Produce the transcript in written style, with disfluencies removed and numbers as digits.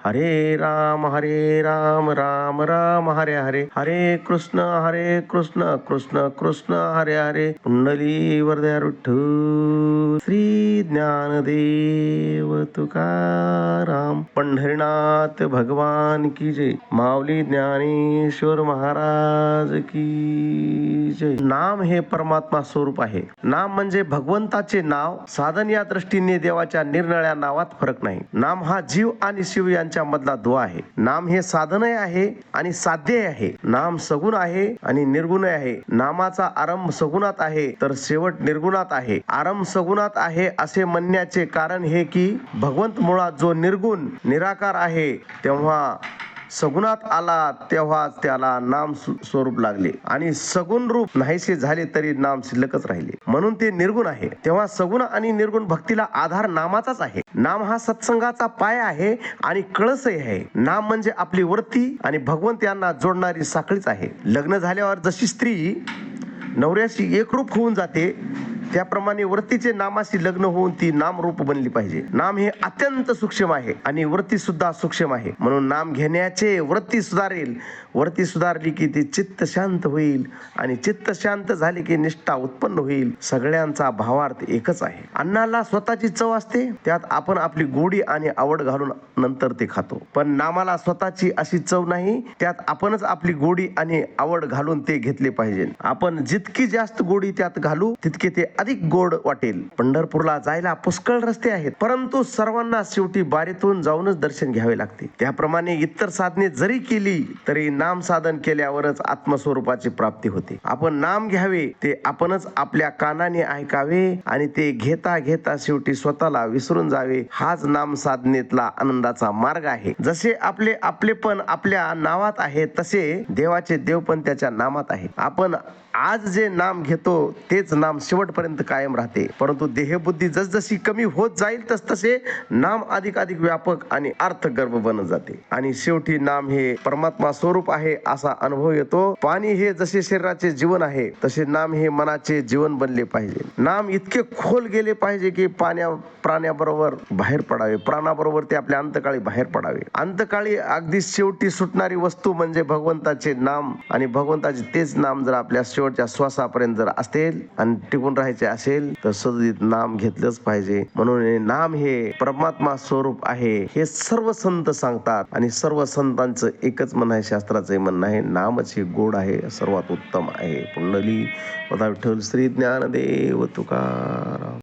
हरे राम राम राम हरे हरे, हरे कृष्ण कृष्ण कृष्ण हरे हरे. पुंडली वरदया विठ्ठल श्री ज्ञानदेव तुकाराम. पंढरीनाथ भगवान की जय. माऊली ज्ञानेश्वर महाराज की जय. नाम हे परमात्मा स्वरूप आहे. नाम म्हणजे भगवंताचे नाव. साधन या दृष्टीने देवाच्या निरनिराळ्या नावात फरक नाही. नाम हा जीव आणि शिव यांच्या मधला दुवा आहे. नाम हे साधनही आहे आणि साध्य आहे. नाम सगुण आहे आणि निर्गुण आहे. नामाचा आरंभ सगुणात आहे तर शेवट निर्गुणात आहे. आरंभ सगुणात आहे असे म्हणण्याचे कारण हे की भगवंत मुळात जो निर्गुण निराकार आहे तेव्हा सगुणात आला तेव्हाच त्याला नाम स्वरूप लागले आणि सगुण रूप नाहीसे झाले तरी नाम शिल्लकच राहिले, म्हणून ते निर्गुण आहे. तेव्हा सगुण आणि निर्गुण भक्तीला आधार नामाचाच आहे. नाम हा सत्संगाचा पाय आहे आणि कळसही आहे. नाम म्हणजे आपली वृत्ती आणि भगवंत यांना जोडणारी साखळीच आहे. लग्न झाल्यावर जशी स्त्री नवऱ्याशी एकरूप होऊन जाते त्याप्रमाणे वृत्तीचे नामाशी लग्न होऊन ती नामरूप बनली पाहिजे. नाम हे अत्यंत सूक्ष्म आहे आणि वृत्ती सुद्धा सूक्ष्म आहे, म्हणून नाम घेण्याचे वृत्ती सुधारेल. वृत्ती सुधारली की ती चित्त शांत होईल आणि चित्त शांत झाले की निष्ठा उत्पन्न होईल. सगळ्यांचा भावार्थ एकच आहे. अन्नाला स्वतःची चव असते, त्यात आपण आपली गोडी आणि आवड घालून नंतर ते खातो. पण नामाला स्वतःची अशी चव नाही, त्यात आपणच आपली गोडी आणि आवड घालून ते घेतले पाहिजे. आपण जितकी जास्त गोडी त्यात घालू तितके ते अधिक गोड वाटेल. पंढरपूरला जायला पुष्कळ रस्ते आहेत, परंतु सर्वांना शेवटी बारीतून जाऊनच दर्शन घ्यावे लागते. त्याप्रमाणे इतर साधने जरी केली तरी नाम साधन केल्यावरच आत्मस्वरूपाची प्राप्ती होते. आपण नाम घ्यावे ते आपणच आपल्या कानाने ऐकावे आणि ते घेता घेता शेवटी स्वतःला विसरून जावे. हाच नाम साधनेतला आनंदाचा मार्ग आहे. जसे आपलेपण आपल्या नावात आहे तसे देवाचे देवपण त्याच्या नामात आहे. आपण आज जे नाम घेतो तेच नाम शेवटपर्यंत कायम राहते, परंतु देहबुद्धी जसजशी कमी होत जाईल तसतसे नाम अधिक व्यापक आणि अर्थगर्भ बनत जाते आणि शेवटी नाम हे परमात्मा स्वरूप आहे असा अनुभव येतो. पाणी हे जसे शरीराचे जीवन आहे तसे नाम हे मनाचे जीवन बनले पाहिजे. नाम इतके खोल गेले पाहिजे की प्राण्याबरोबर बाहेर पडावे, प्राणाबरोबर ते आपल्या अंतकाळी बाहेर पडावे. अंतकाळी अगदी शेवटी सुटणारी वस्तू म्हणजे भगवंताचे नाम आणि भगवंताचे तेच नाम जर आपल्या शेवटच्या श्वासापर्यंत जर असेल आणि टिकून राहायचे असेल तर सदतीत नाम घेतलंच पाहिजे. म्हणून नाम हे परमात्मा स्वरूप आहे हे सर्व संत सांगतात आणि सर्व संतांचं एकच म्हणणं आहे, शास्त्राचं म्हणणं आहे, नामच हे गोड आहे, सर्वात उत्तम आहे. पुंडली वरदा विठ्ठल श्री ज्ञानदेव तुकाराम.